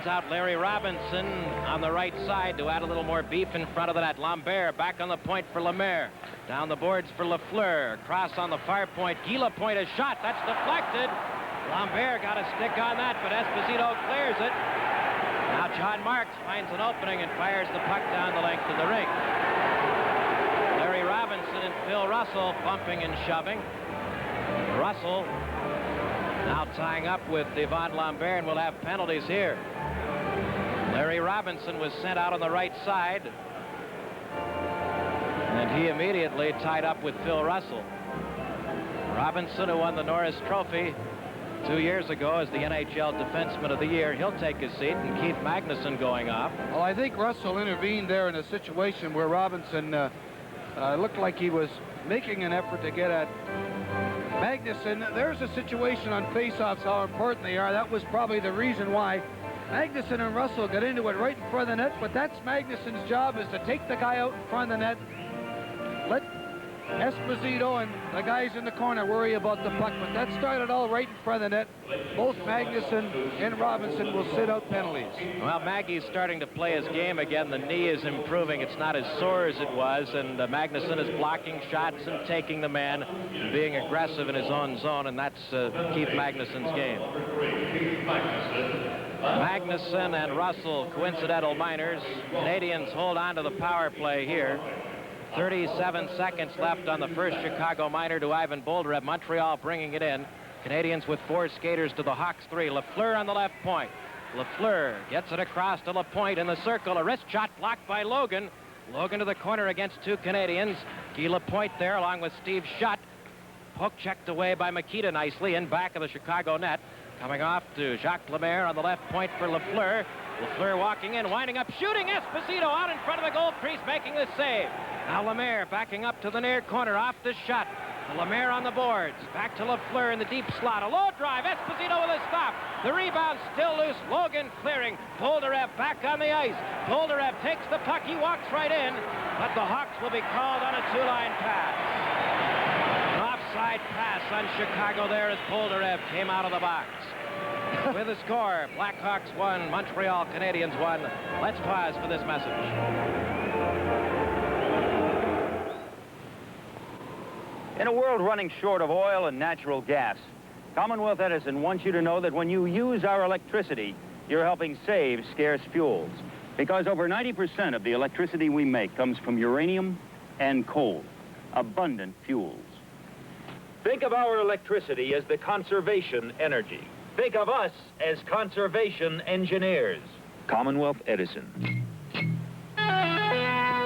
out Larry Robinson on the right side to add a little more beef in front of the net. Lambert back on the point for Lemaire. Down the boards for Lafleur. Cross on the far point. Guy Lapointe, a shot. That's deflected. Lambert got a stick on that, but Esposito clears it. Now John Marks finds an opening and fires the puck down the length of the rink. Larry Robinson and Phil Russell bumping and shoving. Russell now tying up with Yvon Lambert, and we'll have penalties here. Larry Robinson was sent out on the right side, and he immediately tied up with Phil Russell. Robinson, who won the Norris Trophy 2 years ago as the NHL Defenseman of the Year, he'll take his seat, and Keith Magnuson going off. Well, I think Russell intervened there in a situation where Robinson looked like he was making an effort to get at Magnuson. There's a situation on faceoffs, how important they are. That was probably the reason why Magnuson and Russell got into it right in front of the net, but that's Magnuson's job, is to take the guy out in front of the net, let Esposito and the guys in the corner worry about the puck, but that started all right in front of the net. Both Magnuson and Robinson will sit out penalties. Well, Maggie's starting to play his game again. The knee is improving. It's not as sore as it was, and Magnuson is blocking shots and taking the man, being aggressive in his own zone, and that's Keith Magnuson's game. Magnuson and Russell, coincidental minors. Canadians hold on to the power play here. 37 seconds left on the first Chicago minor to Ivan Bolderev. Montreal bringing it in. Canadians with 4 skaters to the Hawks 3. Lafleur on the left point. Lafleur gets it across to Lapointe in the circle. A wrist shot blocked by Logan. Logan to the corner against 2 Canadians. Guy Lapointe there along with Steve Schutt. Poke checked away by Makita nicely in back of the Chicago net. Coming off to Jacques Lemaire on the left point for Lafleur. Lafleur walking in, winding up, shooting. Esposito out in front of the goal crease, making the save. Now Lemaire backing up to the near corner, off the shot. Lemaire on the boards. Back to Lafleur in the deep slot. A low drive. Esposito with a stop. The rebound still loose. Logan clearing. Bolderev back on the ice. Bolderev takes the puck. He walks right in. But the Hawks will be called on a 2-line pass. An offside pass on Chicago there as Bolderev came out of the box. With the score, Blackhawks 1, Montreal Canadiens 1. Let's pause for this message. In a world running short of oil and natural gas, Commonwealth Edison wants you to know that when you use our electricity, you're helping save scarce fuels. Because over 90% of the electricity we make comes from uranium and coal, abundant fuels. Think of our electricity as the conservation energy. Think of us as conservation engineers. Commonwealth Edison.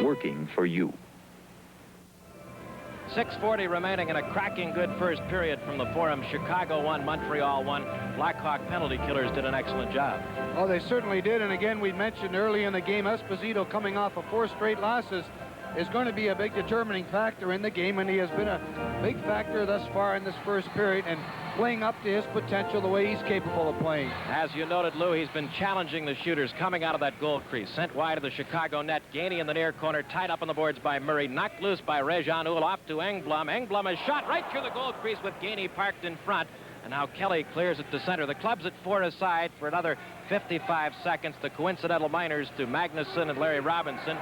Working for you. 6:40 remaining in a cracking good first period from the Forum. Chicago 1, Montreal 1. Blackhawk penalty killers did an excellent job. Oh, they certainly did. And again, we mentioned early in the game, Esposito coming off of 4 straight losses is going to be a big determining factor in the game, and he has been a big factor thus far in this first period and playing up to his potential the way he's capable of playing. As you noted, Lou, he's been challenging the shooters coming out of that goal crease. Sent wide of the Chicago net. Gainey in the near corner, tied up on the boards by Murray. Knocked loose by Réjean Houle, off to Engblom. Engblom is shot right through the goal crease with Gainey parked in front. And now Kelly clears it to center. The club's at 4 aside for another 55 seconds. The coincidental minors to Magnuson and Larry Robinson.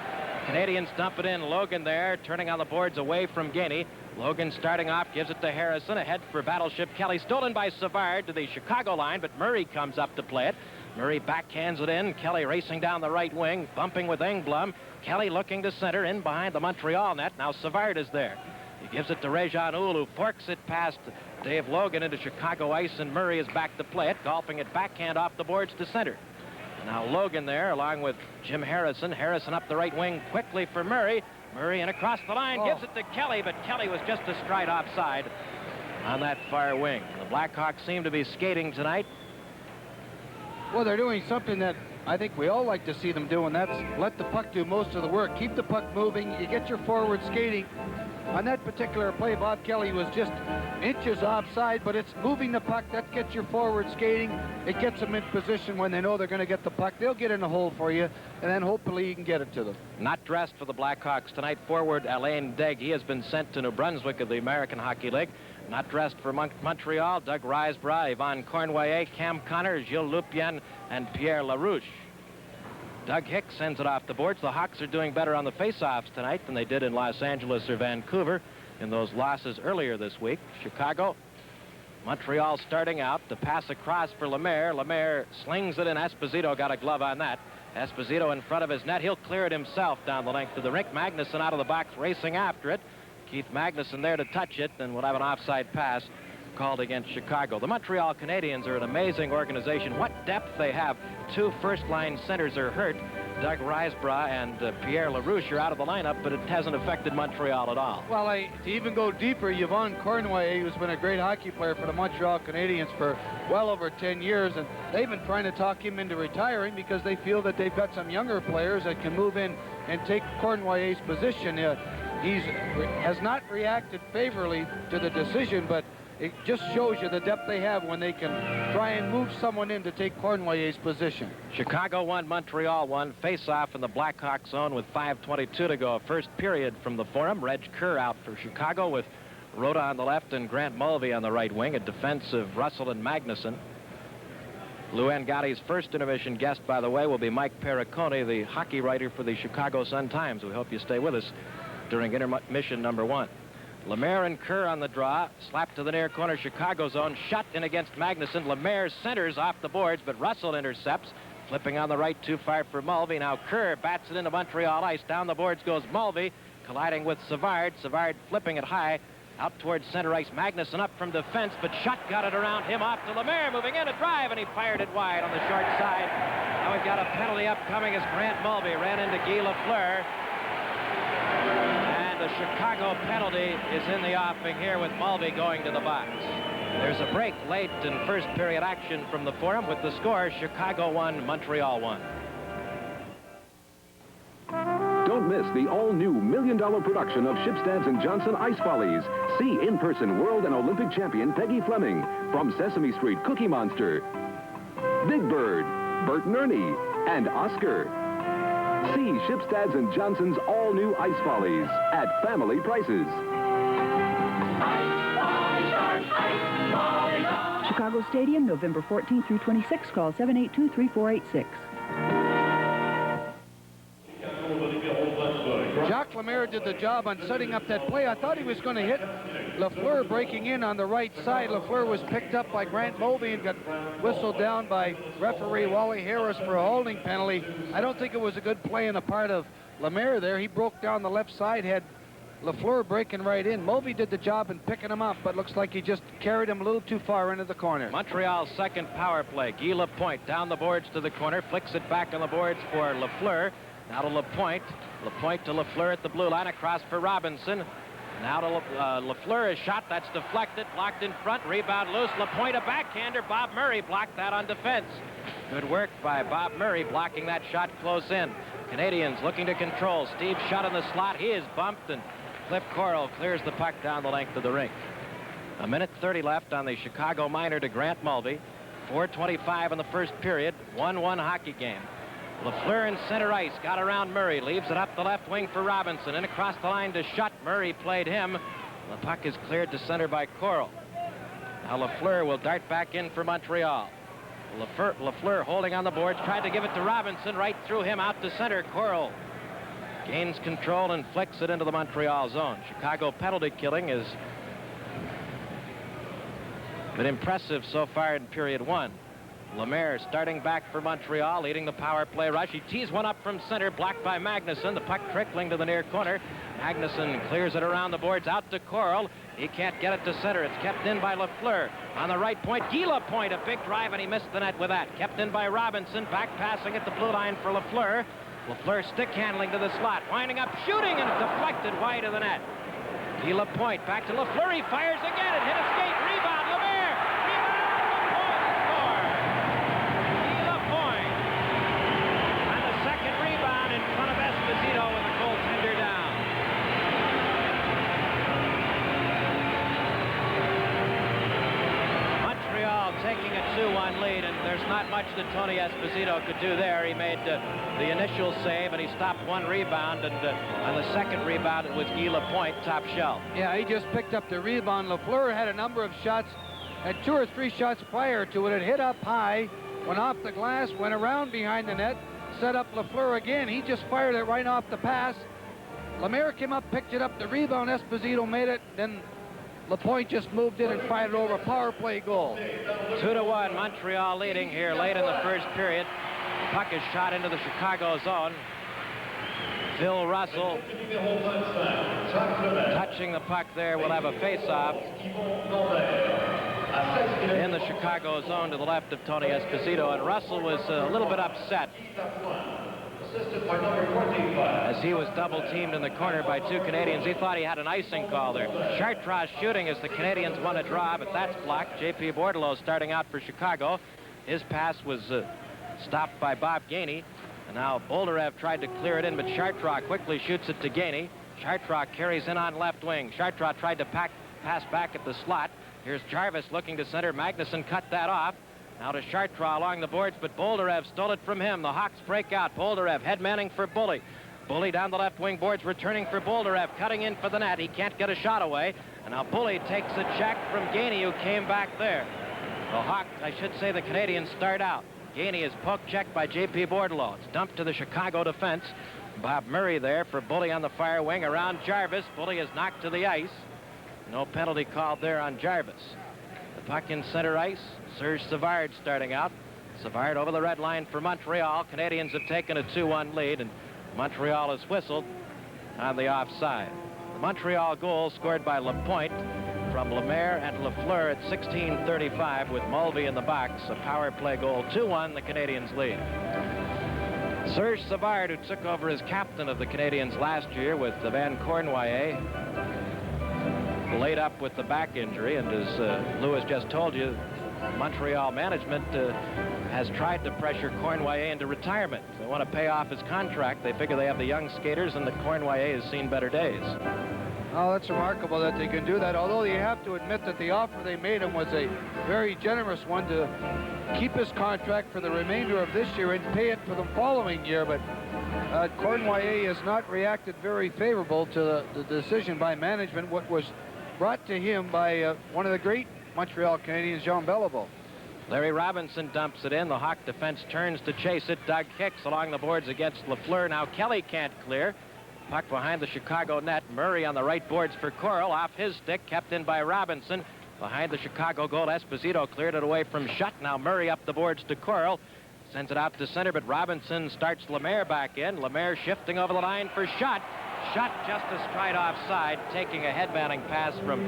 Canadians dump it in. Logan there, turning on the boards away from Gainey. Logan starting off, gives it to Harrison. Ahead for Battleship Kelly. Stolen by Savard to the Chicago line, but Murray comes up to play it. Murray backhands it in. Kelly racing down the right wing, bumping with Engblom. Kelly looking to center, in behind the Montreal net. Now Savard is there. He gives it to Réjean Houle, who forks it past Dave Logan into Chicago ice, and Murray is back to play it, golfing it backhand off the boards to center. Now Logan there, along with Jim Harrison. Harrison up the right wing quickly for Murray. Murray and across the line, gives it to Kelly, but Kelly was just a stride offside on that far wing. The Blackhawks seem to be skating tonight. Well, they're doing something that I think we all like to see them do, and that's let the puck do most of the work. Keep the puck moving. You get your forward skating. On that particular play, Bob Kelly was just inches offside, but it's moving the puck. That gets your forward skating. It gets them in position when they know they're going to get the puck. They'll get in the hole for you, and then hopefully you can get it to them. Not dressed for the Blackhawks tonight. Forward Alain Degg. He has been sent to New Brunswick of the American Hockey League. Not dressed for Montreal, Doug Riseborough, Yvon Cornwallier, Cam Connor, Gilles Lupien, and Pierre LaRouche. Doug Hicks sends it off the boards. The Hawks are doing better on the faceoffs tonight than they did in Los Angeles or Vancouver in those losses earlier this week. Chicago, Montreal starting out. The pass across for Lemaire. Lemaire slings it in. Esposito got a glove on that. Esposito in front of his net. He'll clear it himself down the length of the rink. Magnuson out of the box racing after it. Keith Magnuson there to touch it, and will have an offside pass called against Chicago. The Montreal Canadiens are an amazing organization. What depth they have. 2 first-line centers are hurt. Doug Riseborough and Pierre LaRouche are out of the lineup, but it hasn't affected Montreal at all. Well, to even go deeper, Yvon Cornwallier, who's been a great hockey player for the Montreal Canadiens for well over 10 years, and they've been trying to talk him into retiring because they feel that they've got some younger players that can move in and take Cornwallier's position. He has not reacted favorably to the decision, but it just shows you the depth they have when they can try and move someone in to take Cornwallier's position. Chicago 1, Montreal 1. Face-off in the Blackhawk zone with 5:22 to go. First period from the Forum. Reg Kerr out for Chicago with Rhoda on the left and Grant Mulvey on the right wing. A defense of Russell and Magnuson. Lou Angotti's first intermission guest, by the way, will be Mike Perricone, the hockey writer for the Chicago Sun-Times. We hope you stay with us during intermission number 1. Lemaire and Kerr on the draw. Slap to the near corner, Chicago zone. Shut in against Magnuson. Lemaire centers off the boards, but Russell intercepts. Flipping on the right, too far for Mulvey. Now Kerr bats it into Montreal ice. Down the boards goes Mulvey, colliding with Savard. Savard flipping it high out towards center ice. Magnuson up from defense, but Schutt got it around him off to Lemaire. Moving in a drive, and he fired it wide on the short side. Now we've got a penalty upcoming as Grant Mulvey ran into Guy Lafleur. The Chicago penalty is in the offing here with Mulvey going to the box. There's a break late in first period action from the Forum with the score Chicago 1, Montreal 1. Don't miss the all-new $1 million production of Shipstad's and Johnson Ice Follies. See in-person world and Olympic champion Peggy Fleming from Sesame Street Cookie Monster, Big Bird, Bert and Ernie, and Oscar. See Shipstad's and Johnson's all-new Ice Follies at family prices. Chicago Stadium, November 14th through 26th. Call 782-3486. Jacques Lemaire did the job on setting up that play. I thought he was going to hit Lafleur breaking in on the right side. Lafleur was picked up by Grant Mulvey and got whistled down by referee Wally Harris for a holding penalty. I don't think it was a good play on the part of Lemaire there. He broke down the left side, had Lafleur breaking right in. Mulvey did the job in picking him up, but looks like he just carried him a little too far into the corner. Montreal's second power play. Guy Lapointe down the boards to the corner, flicks it back on the boards for Lafleur. Now to Lapointe. Lapointe to Lafleur at the blue line, across for Robinson. Now to Lafleur, a shot that's deflected, blocked in front, rebound loose. Lapointe a backhander. Bob Murray blocked that on defense. Good work by Bob Murray blocking that shot close in. Canadians looking to control. Steve Schutt in the slot. He is bumped, and Cliff Coral clears the puck down the length of the rink. 1:30 left on the Chicago minor to Grant Mulvey. 4:25 in the first period. 1-1 hockey game. Lafleur in center ice, got around Murray, leaves it up the left wing for Robinson, and across the line to Schutt. Murray played him. The puck is cleared to center by Coral. Now Lafleur will dart back in for Montreal. Lafleur holding on the boards, tried to give it to Robinson, right through him, out to center. Coral gains control and flicks it into the Montreal zone. Chicago penalty killing has been impressive so far in period 1. Lemaire starting back for Montreal, leading the power play rush. He tees one up from center, blocked by Magnuson. The puck trickling to the near corner. Magnuson clears it around the boards, out to Coral. He can't get it to center. It's kept in by Lafleur. On the right point, Guy Lapointe, a big drive, and he missed the net with that. Kept in by Robinson, back passing at the blue line for Lafleur. Lafleur stick handling to the slot, winding up, shooting, and deflected wide of the net. Guy Lapointe back to Lafleur. He fires again and hit a skate. Rebound, Lemaire. Esposito with the goaltender down. Montreal taking a 2-1 lead, and there's not much that Tony Esposito could do there. He made the initial save, and he stopped one rebound, and on the second rebound, it was Guy Lapointe, top shelf. Yeah, he just picked up the rebound. Lafleur had a number of shots, had 2 or 3 shots prior to it. It hit up high, went off the glass, went around behind the net, set up Lafleur again. He just fired it right off the pass. Lemaire came up, picked it up, the rebound, Esposito made it, then Lapointe just moved in and fired it over, a power play goal. 2-1, Montreal leading here late in the first period. Puck is shot into the Chicago zone. Phil Russell touching the puck there will have a face-off in the Chicago zone to the left of Tony Esposito, and Russell was a little bit upset as he was double-teamed in the corner by 2 Canadians. He thought he had an icing call there. Chartres shooting as the Canadians won a draw, but that's blocked. J.P. Bordelot starting out for Chicago. His pass was stopped by Bob Gainey, and now Bolderev tried to clear it in, but Chartres quickly shoots it to Gainey. Chartres carries in on left wing. Chartres tried to pass back at the slot. Here's Jarvis looking to center. Magnuson cut that off. Now to Chartres along the boards, but Bolderev stole it from him. The Hawks break out. Bolderev head-manning for Bully. Bully down the left wing boards, returning for Bolderev, cutting in for the net. He can't get a shot away. And now Bully takes a check from Gainey, who came back there. The Hawks, I should say, the Canadians start out. Gainey is poke checked by J.P. Bordelot. It's dumped to the Chicago defense. Bob Murray there for Bully on the far wing around Jarvis. Bully is knocked to the ice. No penalty called there on Jarvis. The puck in center ice. Serge Savard starting out. Savard over the red line for Montreal. Canadians have taken a 2-1 lead, and Montreal has whistled on the offside. The Montreal goal scored by Lapointe from Lemaire and Lafleur at 16:35 with Mulvey in the box. A power play goal. 2-1, the Canadians lead. Serge Savard, who took over as captain of the Canadians last year with Van Cournoyer, laid up with the back injury, and as Lewis just told you, Montreal management has tried to pressure Cournoyer into retirement. They want to pay off his contract. They figure they have the young skaters, and the Cournoyer has seen better days. Oh, that's remarkable that they can do that, although you have to admit that the offer they made him was a very generous one to keep his contract for the remainder of this year and pay it for the following year. But Cournoyer has not reacted very favorable to the decision by management, what was brought to him by one of the great Montreal Canadiens, Jean Beliveau. Larry Robinson dumps it in. The Hawk defense turns to chase it. Doug Hicks along the boards against Lafleur. Now Kelly can't clear. Puck behind the Chicago net. Murray on the right boards for Coral. Off his stick, kept in by Robinson. Behind the Chicago goal, Esposito cleared it away from Schutt. Now Murray up the boards to Coral. Sends it out to center, but Robinson starts Lemaire back in. Lemaire shifting over the line for Schutt. Schutt just a stride offside, taking a headmanning pass from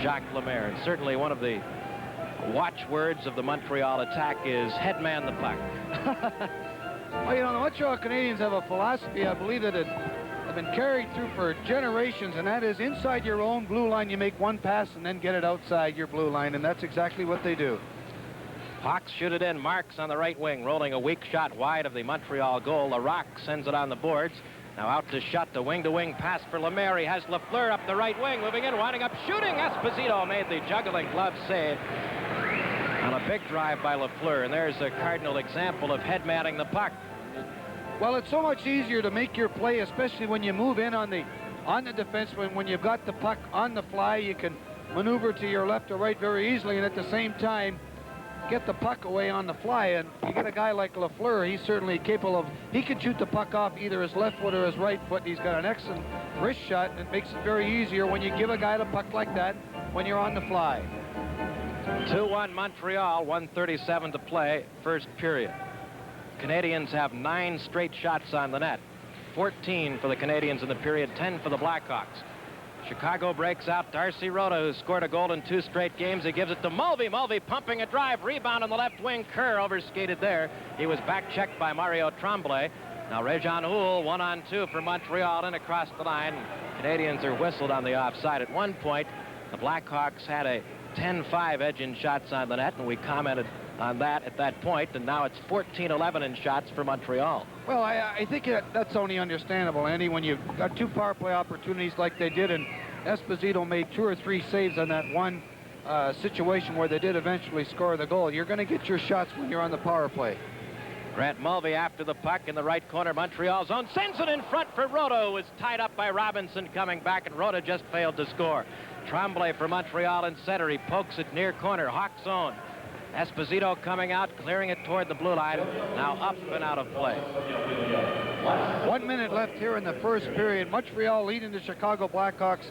Jacques Lemaire. And certainly one of the watchwords of the Montreal attack is headman the puck. Well, you know, the Montreal Canadiens have a philosophy, I believe, that have been carried through for generations, and that is inside your own blue line, you make one pass and then get it outside your blue line, and that's exactly what they do. Hawks shoot it in. Marks on the right wing, rolling a weak shot wide of the Montreal goal. LaRock sends it on the boards. Now out to Schutt, the wing-to-wing pass for Lemaire. He has Lafleur up the right wing, moving in, winding up, shooting. Esposito made the juggling glove save on a big drive by Lafleur, and there's a cardinal example of headmanning the puck. Well, it's so much easier to make your play, especially when you move in on the defense. When you've got the puck on the fly, you can maneuver to your left or right very easily, and at the same time get the puck away on the fly. And you get a guy like Lafleur, he's certainly capable of, he can shoot the puck off either his left foot or his right foot. He's got an excellent wrist shot, and it makes it very easier when you give a guy the puck like that when you're on the fly. 2-1 Montreal, 1:37 to play, first period. Canadians have 9 straight shots on the net. 14 for the Canadians in the period, 10 for the Blackhawks. Chicago breaks out. Darcy Rota, who scored a goal in 2 straight games. He gives it to Mulvey. Mulvey pumping a drive. Rebound on the left wing. Kerr overskated there. He was back-checked by Mario Tremblay. Now Réjean Houle, 1-on-2 for Montreal and across the line. Canadians are whistled on the offside. At one point, the Blackhawks had a 10-5 edge in shots on the net, and we commented on that at that point, and now it's 14-11 in shots for Montreal. Well, I think that's only understandable, Andy, when you've got 2 power play opportunities like they did, and Esposito made 2 or 3 saves on that one. situation where they did eventually score the goal. You're going to get your shots when you're on the power play. Grant Mulvey after the puck in the right corner, Montreal zone, sends it in front for Rhoda, who was tied up by Robinson coming back, and Rhoda just failed to score. Tremblay for Montreal in center. He pokes it near corner, Hawk zone. Esposito coming out, clearing it toward the blue line, now up and out of play. 1 minute left here in the first period. Montreal leading the Chicago Blackhawks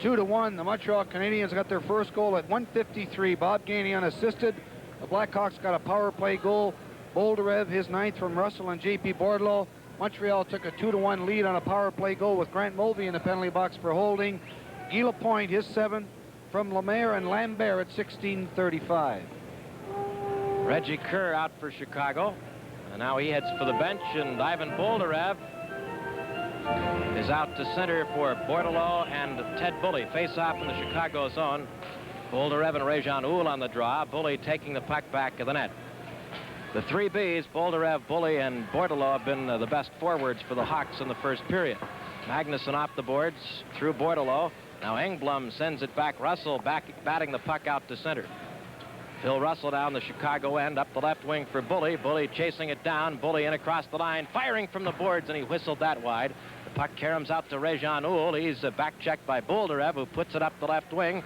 2-1. The Montreal Canadiens got their first goal at 1:53. Bob Gainey unassisted. The Blackhawks got a power play goal. Boldarev, his 9th from Russell and J.P. Bordelot. Montreal took a 2-1 lead on a power play goal with Grant Mulvey in the penalty box for holding. Guy Lapointe, his 7th from Lemaire and Lambert at 16:35. Reggie Kerr out for Chicago. And now he heads for the bench, and Ivan Boldarev is out to center for Bordelot and Ted Bully. Face off in the Chicago zone. Boldarev and Réjean Houle on the draw. Bully taking the puck back of the net. The 3 Bs, Boldarev, Bully, and Bordelot, have been the best forwards for the Hawks in the first period. Magnuson off the boards through Bordelot. Now Engblom sends it back. Russell batting the puck out to center. Phil Russell down the Chicago end, up the left wing for Bully. Bully chasing it down. Bully in across the line, firing from the boards, and he whistled that wide. The puck caroms out to Réjean Houle. He's back-checked by Boldarev, who puts it up the left wing.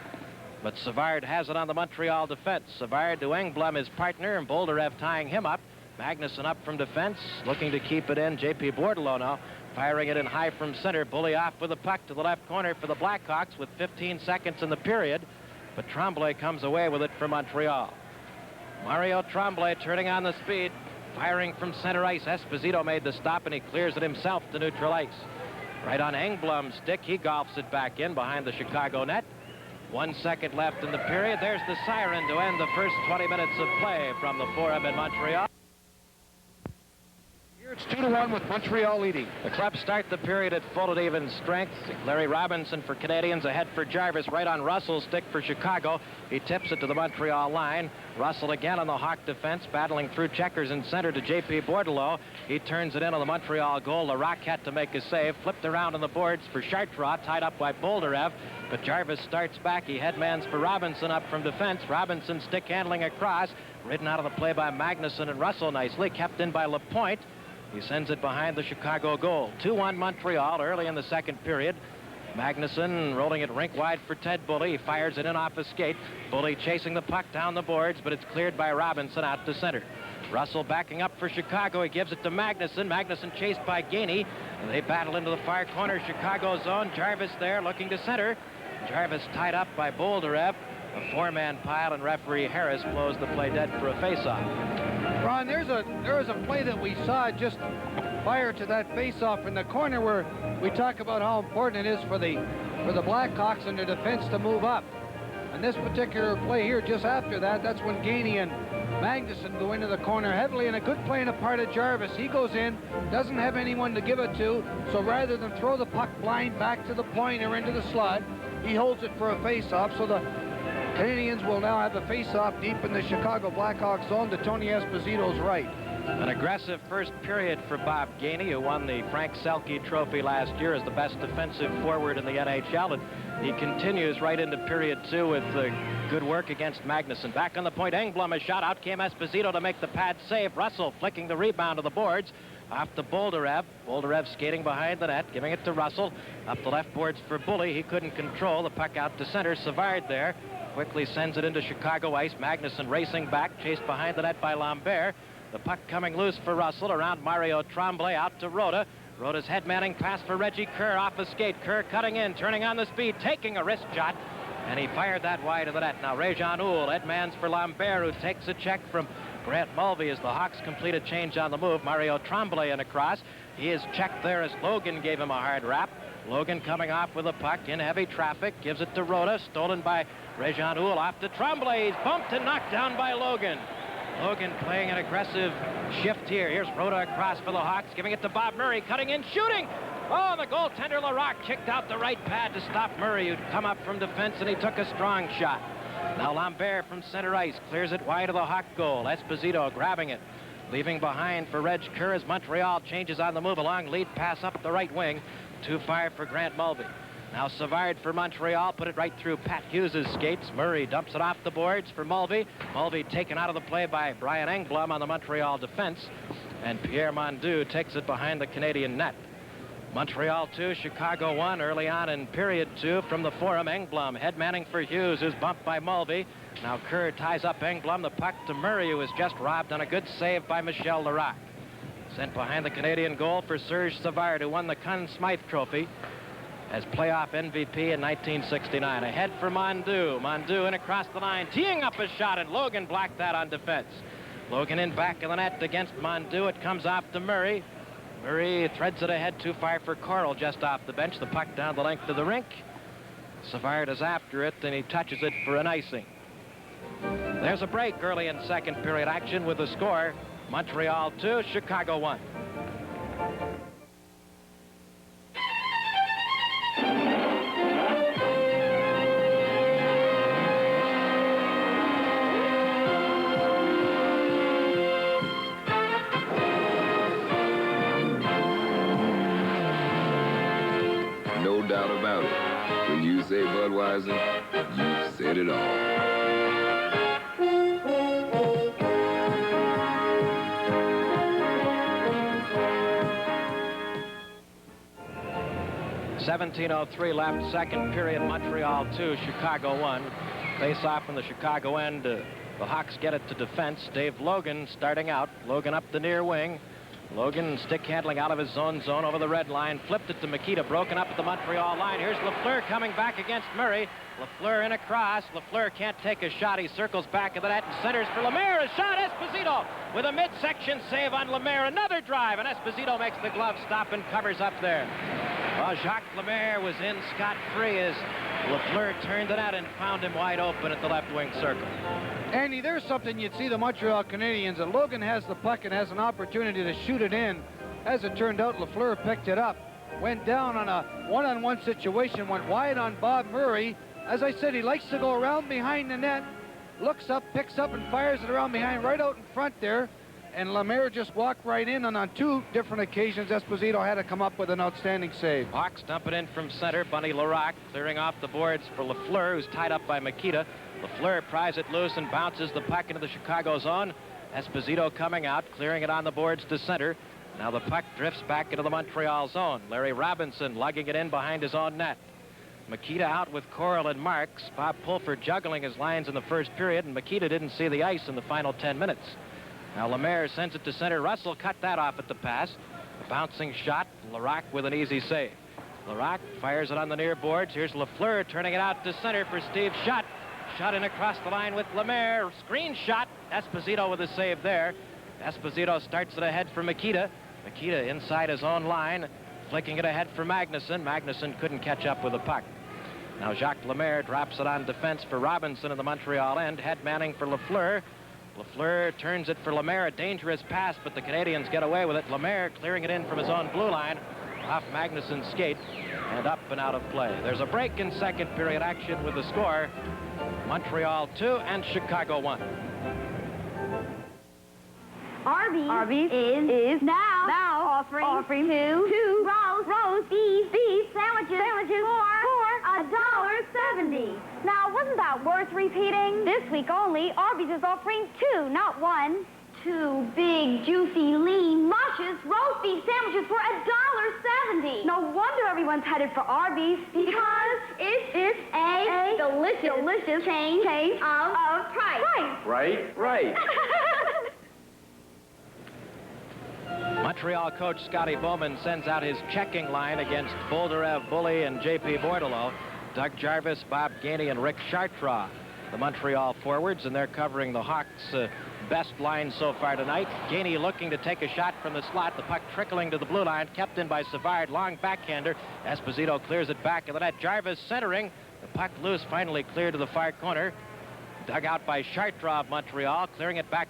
But Savard has it on the Montreal defense. Savard to Engblom, his partner, and Boldarev tying him up. Magnuson up from defense, looking to keep it in. J.P. Bordelot now firing it in high from center. Bully off with the puck to the left corner for the Blackhawks with 15 seconds in the period. But Tremblay comes away with it for Montreal. Mario Tremblay turning on the speed, firing from center ice. Esposito made the stop, and he clears it himself to neutral ice. Right on Engblom's stick, he golfs it back in behind the Chicago net. 1 second left in the period. There's the siren to end the first 20 minutes of play from the Forum in Montreal. It's 2-1 with Montreal leading. The club start the period at full and even strength. Larry Robinson for Canadiens, ahead for Jarvis, right on Russell's stick for Chicago. He tips it to the Montreal line. Russell again on the Hawk defense, battling through checkers in center to J.P. Bordelot. He turns it in on the Montreal goal. Larocque had to make a save. Flipped around on the boards for Chartrand, tied up by Boldarev. But Jarvis starts back. He headmans for Robinson up from defense. Robinson stick handling across. Ridden out of the play by Magnuson and Russell nicely. Kept in by Lapointe. He sends it behind the Chicago goal. 2-1 Montreal early in the second period. Magnuson rolling it rink wide for Ted Bully. He fires it in off his skate. Bully chasing the puck down the boards, but it's cleared by Robinson out to center. Russell backing up for Chicago. He gives it to Magnuson. Magnuson chased by Gainey. They battle into the far corner Chicago zone. Jarvis there looking to center. Jarvis tied up by Boldarev. A 4-man pile, and referee Harris blows the play dead for a faceoff. Ron, there was a play that we saw just prior to that faceoff in the corner where we talk about how important it is for the Blackhawks and their defense to move up. And this particular play here, just after that, that's when Gainey and Magnuson go into the corner heavily, and a good play on the part of Jarvis. He goes in, doesn't have anyone to give it to, so rather than throw the puck blind back to the point or into the slot, he holds it for a faceoff. So the Canadiens will now have a face-off deep in the Chicago Blackhawks zone to Tony Esposito's right. An aggressive first period for Bob Gainey, who won the Frank Selke Trophy last year as the best defensive forward in the NHL. And he continues right into period 2 with good work against Magnuson. Back on the point, Engblom, a shot. Out came Esposito to make the pad save. Russell flicking the rebound to the boards. Off to Boldarev. Boldarev skating behind the net, giving it to Russell. Up the left boards for Bully. He couldn't control the puck out to center. Savard there. Quickly sends it into Chicago ice. Magnuson racing back, chased behind the net by Lambert. The puck coming loose for Russell around Mario Tremblay, out to Rhoda. Rhoda's headmanning pass for Reggie Kerr off the skate. Kerr cutting in, turning on the speed, taking a wrist shot, and he fired that wide of the net. Now Réjean Houle headmans for Lambert, who takes a check from Grant Mulvey as the Hawks complete a change on the move. Mario Tremblay in across. He is checked there as Logan gave him a hard rap. Logan coming off with a puck in heavy traffic, gives it to Rhoda, stolen by Réjean Houle, off to Tremblay. He's bumped and knocked down by Logan. Logan playing an aggressive shift here. Here's Rhoda across for the Hawks, giving it to Bob Murray, cutting in, shooting. Oh, the goaltender Larocque kicked out the right pad to stop Murray, who'd come up from defense, and he took a strong shot. Now Lambert from center ice clears it wide of the Hawk goal. Esposito grabbing it, leaving behind for Reg Kerr as Montreal changes on the move. A long lead pass up the right wing. Too far for Grant Mulvey. Now Savard for Montreal, put it right through Pat Hughes' skates. Murray dumps it off the boards for Mulvey. Mulvey taken out of the play by Brian Engblom on the Montreal defense. And Pierre Mondu takes it behind the Canadian net. Montreal 2, Chicago 1 early on in period 2 from the Forum. Engblom head manning for Hughes, who's bumped by Mulvey. Now Kerr ties up Engblom. The puck to Murray, who was just robbed on a good save by Michel Larac. Sent behind the Canadian goal for Serge Savard, who won the Conn Smythe Trophy as playoff MVP in 1969. Ahead for Mondu. Mondu in across the line, teeing up a shot, and Logan blocked that on defense. Logan in back of the net against Mondu. It comes off to Murray. Murray threads it ahead too far for Coral just off the bench. The puck down the length of the rink. Savard is after it, and he touches it for an icing. There's a break early in second period action with the score. Montreal 2, Chicago 1. No doubt about it. When you say Budweiser, you've said it all. 17:03 left, second period. Montreal 2, Chicago 1. Face off from the Chicago end. The Hawks get it to defense. Dave Logan starting out. Logan up the near wing. Logan stick handling out of his zone over the red line. Flipped it to Makita, broken up at the Montreal line. Here's Lafleur coming back against Murray. Lafleur in across. Lafleur can't take a shot. He circles back of the net and centers for Lemaire. A shot. Esposito with a midsection save on Lemaire. Another drive, and Esposito makes the glove stop and covers up there. Well, Jacques Lemaire was in scot-free as Lafleur turned the net and found him wide open at the left wing circle. Andy, there's something you'd see the Montreal Canadiens, and Logan has the puck and has an opportunity to shoot it in. As it turned out, Lafleur picked it up, went down on a one-on-one situation, went wide on Bob Murray. As I said, he likes to go around behind the net, looks up, picks up, and fires it around behind, right out in front there. And Lemaire just walked right in, and on two different occasions, Esposito had to come up with an outstanding save. Hawks dump it in from center. Bunny Larac clearing off the boards for Lafleur, who's tied up by Makita. Lafleur pries it loose and bounces the puck into the Chicago zone. Esposito coming out, clearing it on the boards to center. Now the puck drifts back into the Montreal zone. Larry Robinson lugging it in behind his own net. Makita out with Coral and Marks. Bob Pulford juggling his lines in the first period, and Makita didn't see the ice in the final 10 minutes. Now Lemaire sends it to center. Russell cut that off at the pass. A bouncing shot. Larac with an easy save. Larac fires it on the near boards. Here's Lafleur turning it out to center for Steve Shutt. Shot in across the line with Lemaire. Screen shot. Esposito with a save there. Esposito starts it ahead for Makita. Makita inside his own line, flicking it ahead for Magnuson. Magnuson couldn't catch up with the puck. Now Jacques Lemaire drops it on defense for Robinson in the Montreal end. Head manning for Lafleur. Lafleur turns it for Lemaire. A dangerous pass, but the Canadiens get away with it. Lemaire clearing it in from his own blue line, off Magnuson's skate, and up and out of play. There's a break in second period action with the score. Montreal 2 and Chicago 1. Arby's is now offering two roast beef sandwiches for $1.70. Now, wasn't that worth repeating? This week only, Arby's is offering two, not one. Two big, juicy, lean, luscious roast beef sandwiches for $1.70. No wonder everyone's headed for Arby's, because it's a delicious change of price. Right. Montreal coach Scotty Bowman sends out his checking line against Bolderev, Bully, and J.P. Bordelot. Doug Jarvis, Bob Gainey, and Rick Chartrand, the Montreal forwards, and they're covering the Hawks' best line so far tonight. Gainey looking to take a shot from the slot. The puck trickling to the blue line, kept in by Savard. Long backhander. Esposito clears it back of the net. Jarvis centering. The puck loose, finally cleared to the far corner. Dug out by Chartrand of Montreal, clearing it back